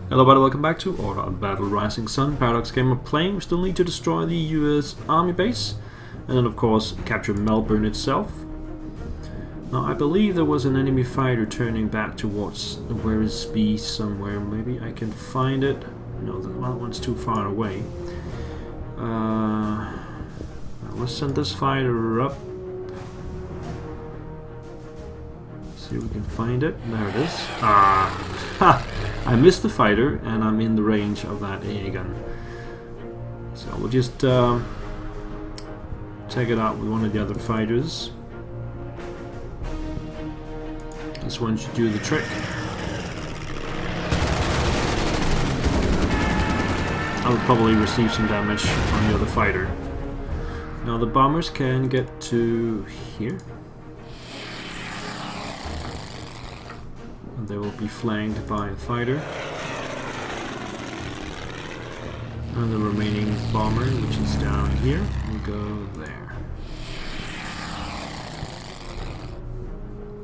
Hello everybody, welcome back to Order of Battle Rising Sun. Paradox game of playing. We still need to destroy the US Army base and then of course capture Melbourne itself. Now I believe there was an enemy fighter turning back towards where is B somewhere. Maybe I can find it. No, that one's too far away. Let's send this fighter up. See if we can find it. There it is. I missed the fighter and I'm in the range of that AA gun. So we'll just take it out with one of the other fighters. This one should do the trick. I would probably receive some damage on the other fighter. Now the bombers can get to here. And they will be flanked by a fighter. And the remaining bomber, which is down here, will go there.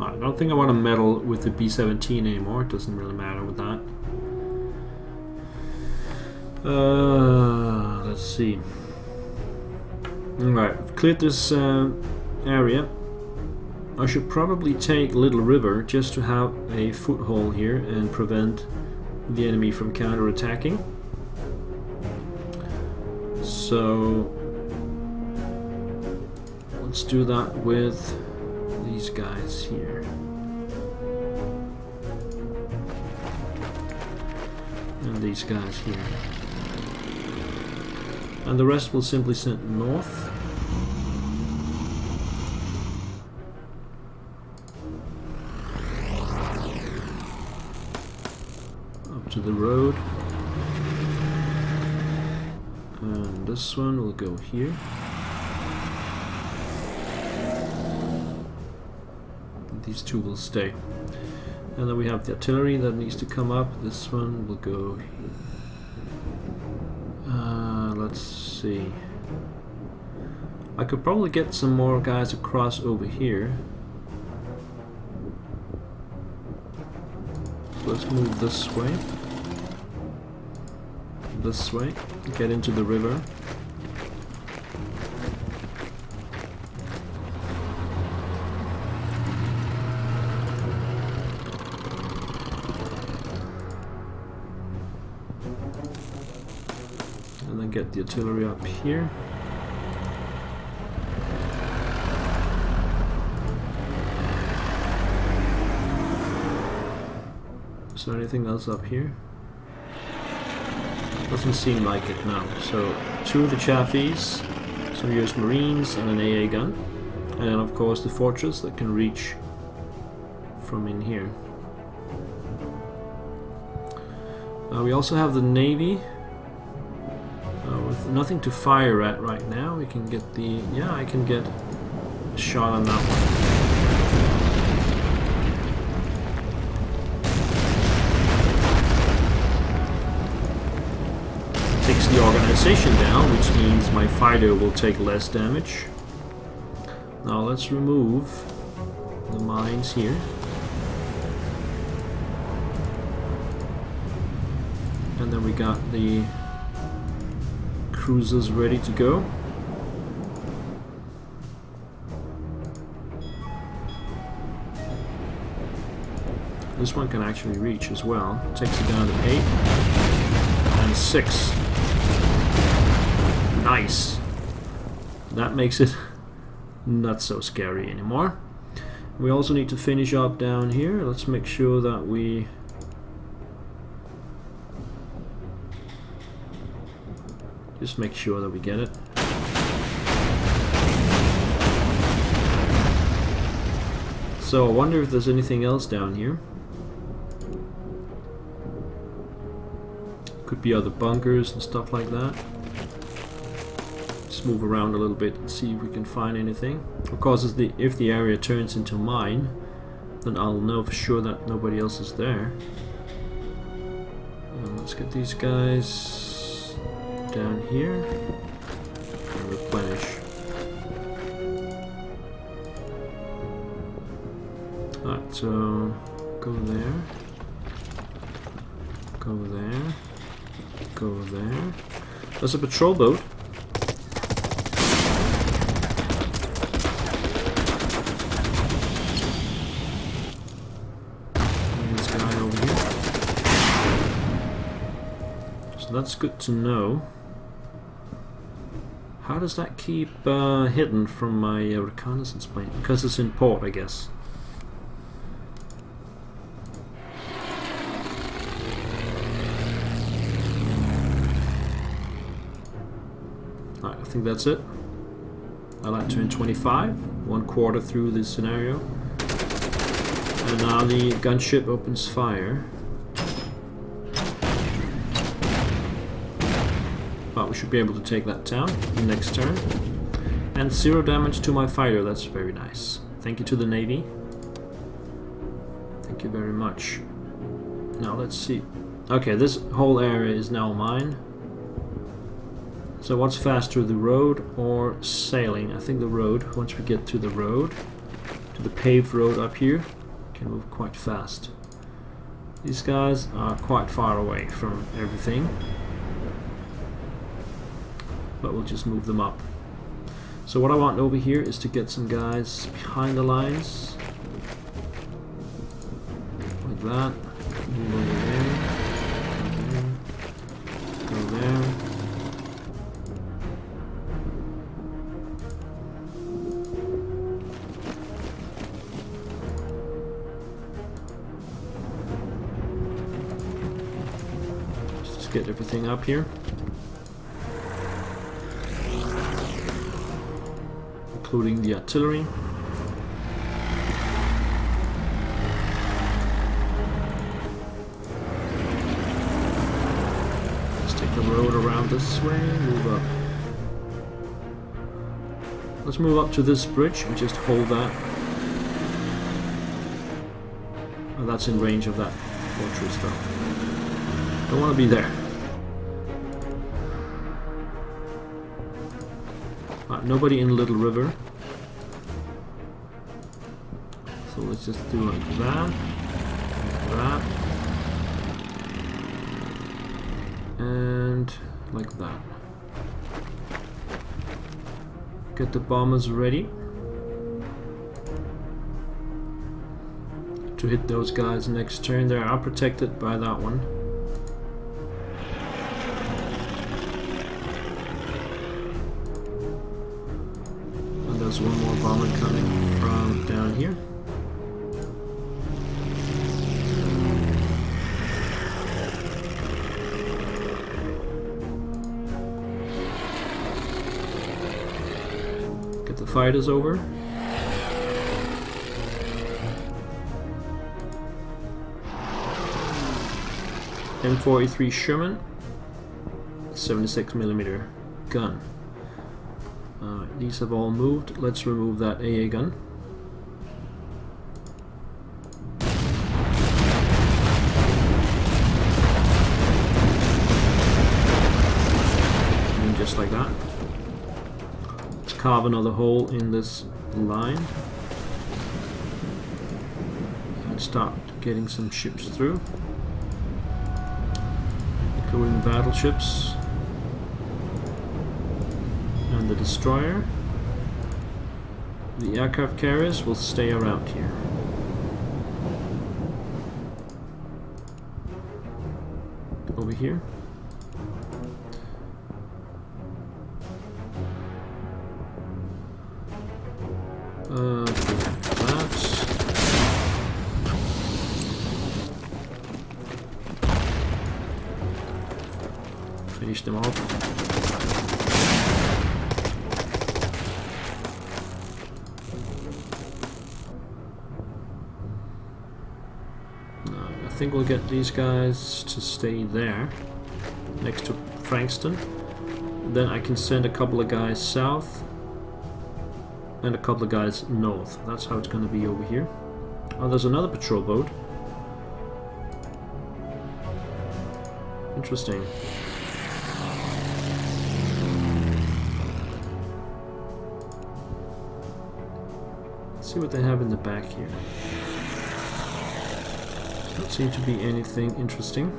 I don't think I want to meddle with the B-17 anymore. It doesn't really matter with that. Let's see. Alright, I've cleared this area. I should probably take Little River just to have a foothold here and prevent the enemy from counterattacking. So let's do that with these guys here. And these guys here. And the rest will simply send north. Up to the road. And this one will go here. And these two will stay. And then we have the artillery that needs to come up. This one will go here. Let's see. I could probably get some more guys across over here. So let's move this way. This way. Get into the river. And then get the artillery up here. Is there anything else up here? Doesn't seem like it now. So, two of the Chaffies, some US Marines, and an AA gun. And then of course the fortress that can reach from in here. We also have the Navy. With nothing to fire at right now, we can get the... yeah, I can get a shot on that one. Takes the organization down, which means my fighter will take less damage. Now let's remove the mines here. And then we got the cruisers ready to go. This one can actually reach as well. Takes it down to 8 and 6. Nice. That makes it not so scary anymore. We also need to finish up down here. Let's make sure that we just make sure that we get it. So I wonder if there's anything else down here. Could be other bunkers and stuff like that. Just move around a little bit and see if we can find anything. Of course, if the area turns into mine, then I'll know for sure that nobody else is there. Let's get these guys down here and replenish. Alright, so go there. Go there. Go there. There's a patrol boat. And this guy over here. So that's good to know. How does that keep hidden from my reconnaissance plane? Because it's in port, I guess. Alright, I think that's it. I like turn 25, 1/4 through this scenario. And now the gunship opens fire. But we should be able to take that town next turn. And 0 damage to my fighter, that's very nice. Thank you to the Navy. Thank you very much. Now let's see. Okay, this whole area is now mine. So what's faster, the road or sailing? I think the road. Once we get to the road, to the paved road up here, can move quite fast. These guys are quite far away from everything. But we'll just move them up. So what I want over here is to get some guys behind the lines. Like that. Move over there. Go there. Just get everything up here. Including the artillery. Let's take the road around this way, move up. Let's move up to this bridge and just hold that. Oh, that's in range of that fortress though. Don't want to be there. Nobody in Little River. So let's just do like that. Like that. And like that. Get the bombers ready to hit those guys next turn. They are protected by that one. There's one more bomber coming from down here. Get the fighters over. M43 Sherman, 76mm gun. These have all moved. Let's remove that AA gun. And just like that. Let's carve another hole in this line. And start getting some ships through. Including battleships. The destroyer. The aircraft carriers will stay around here. Over here. That. Finish them off. I think we'll get these guys to stay there next to Frankston. Then I can send a couple of guys south and a couple of guys north. That's how it's going to be over here. Oh, there's another patrol boat. Interesting. Let's see what they have in the back here. Don't seem to be anything interesting.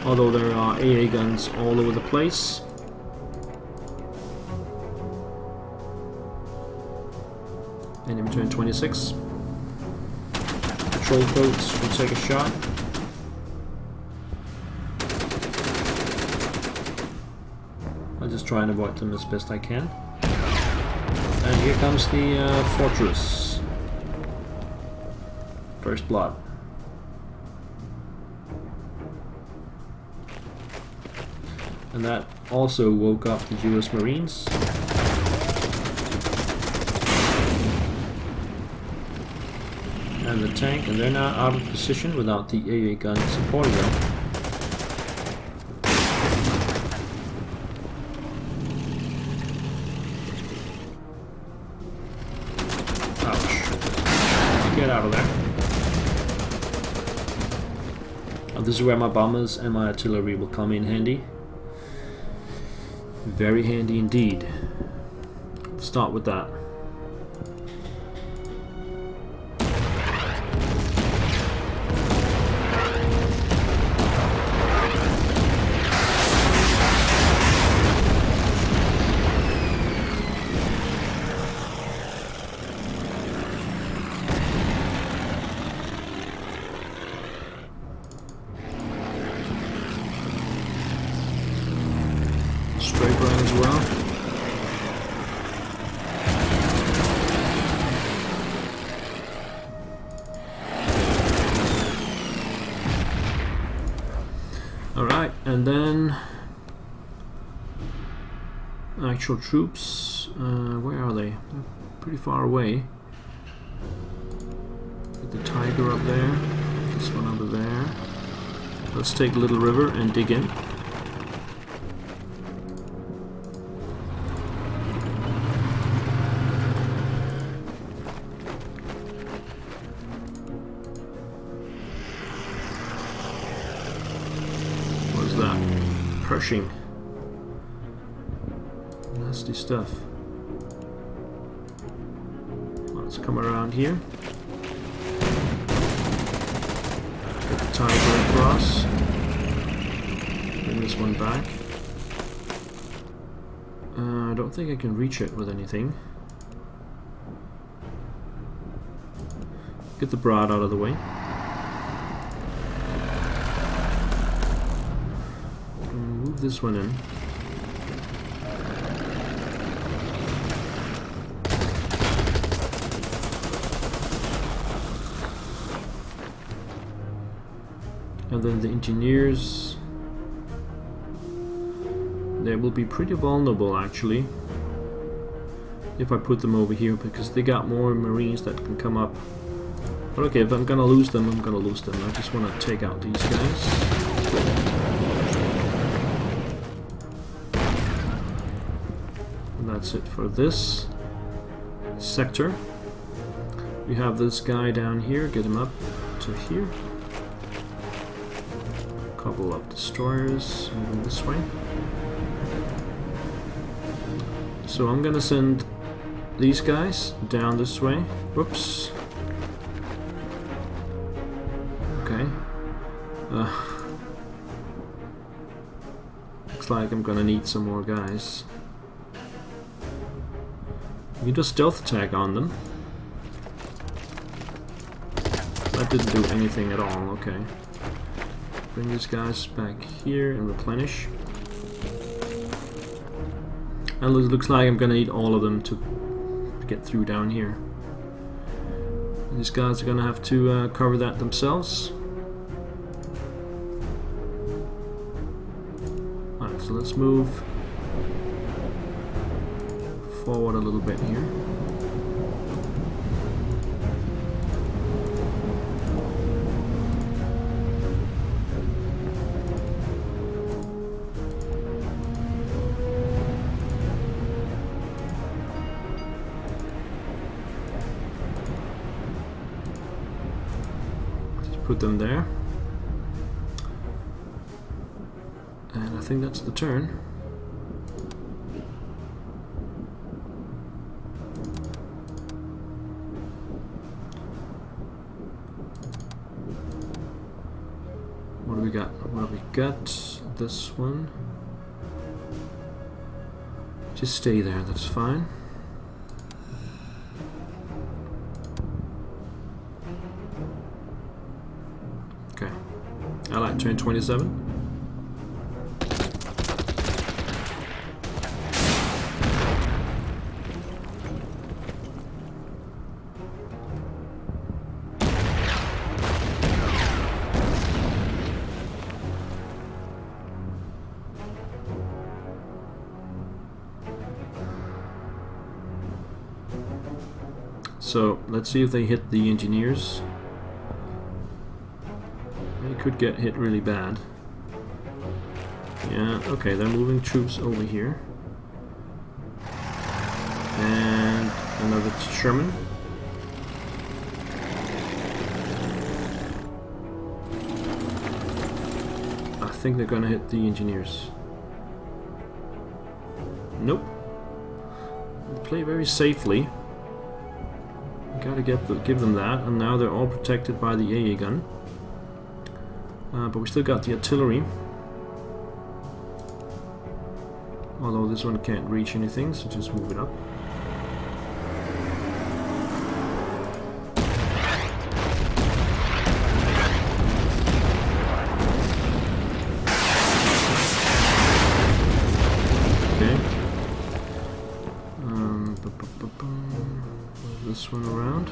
Although there are AA guns all over the place. Enemy turn 26. Patrol boats will take a shot. I'll just try and avoid them as best I can. And here comes the fortress. First blood. And that also woke up the US Marines. And the tank, and they're now out of position without the AA gun supporting them. Ouch. Get out of there. Now this is where my bombers and my artillery will come in handy. Very handy indeed. Let's start with that. Straight run as well. Alright, and then actual troops, where are they? They're pretty far away. Get the Tiger up there, this one over there. Let's take Little River and dig in. Pershing. Nasty stuff. Let's come around here. Get the Tiger across. Bring this one back. I don't think I can reach it with anything. Get the Broad out of the way. This one in. And then the engineers, they will be pretty vulnerable actually if I put them over here, because they got more Marines that can come up. But okay, if I'm gonna lose them, I'm gonna lose them. I just want to take out these guys. That's it for this sector. We have this guy down here, get him up to here. A couple of destroyers moving this way. So I'm gonna send these guys down this way. Whoops. Okay. Looks like I'm gonna need some more guys. You can just stealth attack on them. That didn't do anything at all, okay. Bring these guys back here and replenish. And it looks like I'm gonna need all of them to get through down here. And these guys are gonna have to cover that themselves. Alright, so let's move forward a little bit here. Just put them there. And I think that's the turn. we got? What have we got? This one. Just stay there, that's fine. Okay. Allied turn 27. So let's see if they hit the engineers. They could get hit really bad. Yeah, okay, they're moving troops over here. And another Sherman. I think they're gonna hit the engineers. Nope. They play very safely. Gotta give them that, and now they're all protected by the AA gun. But we still got the artillery. Although this one can't reach anything, so just move it up. Okay. This one around.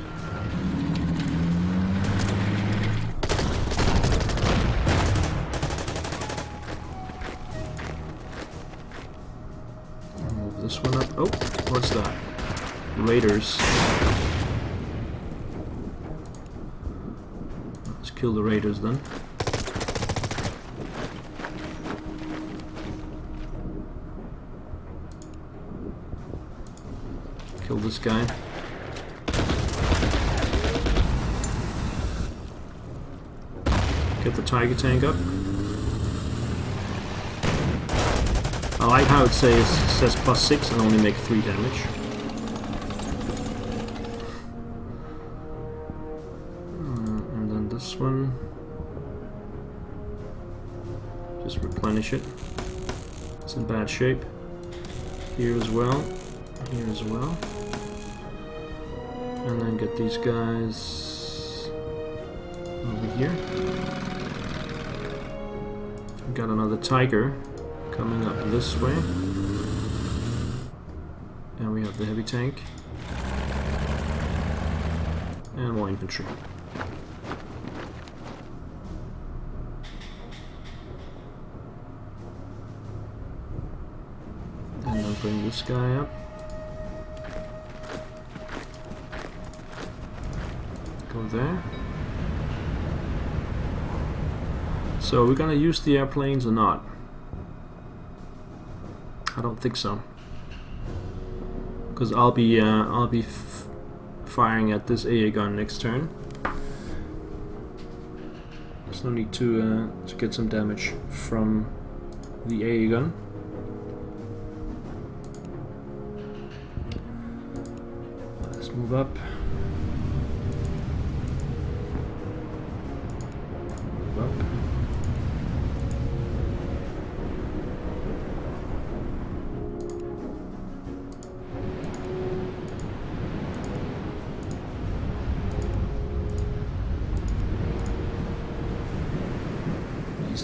Move this one up. Oh, what's that? Raiders. Let's kill the raiders then. Kill this guy. Get the Tiger tank up. I like how it says +6 and only make 3 damage. And then this one. Just replenish it. It's in bad shape. Here as well. Here as well. And then get these guys over here. We've got another Tiger coming up this way. And we have the heavy tank. And more infantry. And then bring this guy up. Go there. So we're gonna use the airplanes or not? I don't think so, because I'll be firing at this AA gun next turn. There's no need to get some damage from the AA gun. Let's move up. Move up.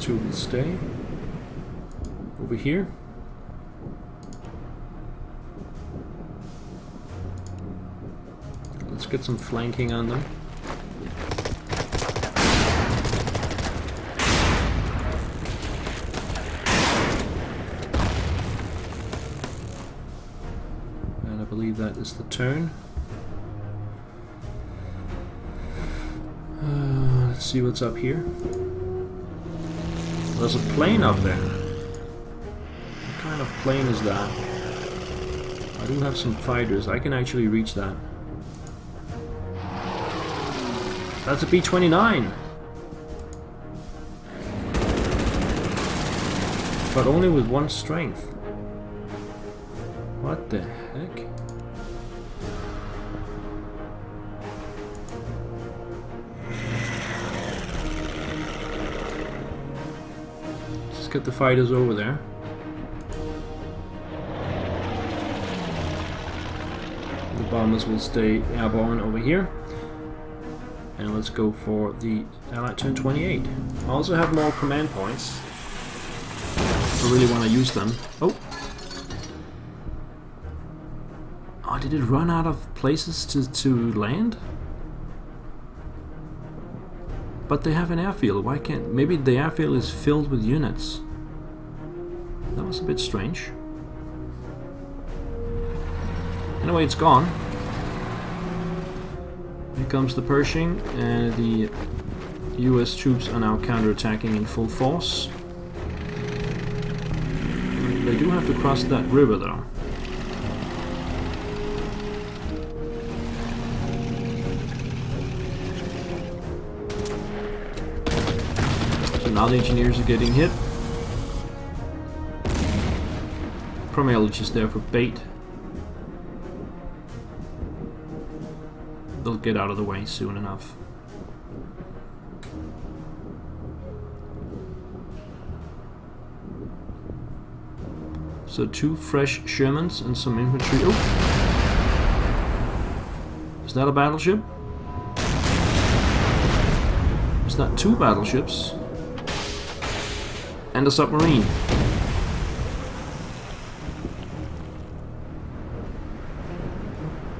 Two will stay over here. Let's get some flanking on them. And I believe that is the turn. Let's see what's up here. There's a plane up there. What kind of plane is that? I do have some fighters. I can actually reach that. That's a B-29. But only with 1 strength. What the heck? get the fighters over there. The bombers will stay airborne over here. And let's go for the Allied turn 28. I also have more command points. I really want to use them. Oh! Oh, did it run out of places to land? But they have an airfield, why can't... Maybe the airfield is filled with units. That was a bit strange. Anyway, it's gone. Here comes the Pershing, and the US troops are now counterattacking in full force. They do have to cross that river though. Now the engineers are getting hit. Primarily just there for bait. They'll get out of the way soon enough. So 2 fresh Shermans and some infantry. Oh! Is that a battleship? Is that 2 battleships? And a submarine.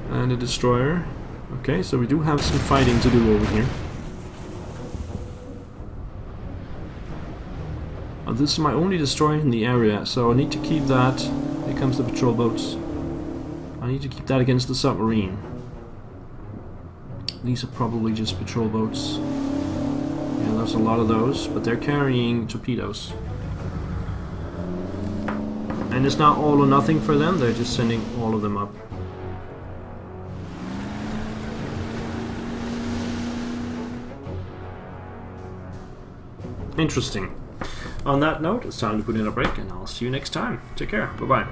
And a destroyer. Okay, so we do have some fighting to do over here. This is my only destroyer in the area, so I need to keep that. Here comes the patrol boats. I need to keep that against the submarine. These are probably just patrol boats. Yeah, there's a lot of those, but they're carrying torpedoes. And it's not all or nothing for them, they're just sending all of them up. Interesting. On that note, it's time to put in a break, and I'll see you next time. Take care. Bye-bye.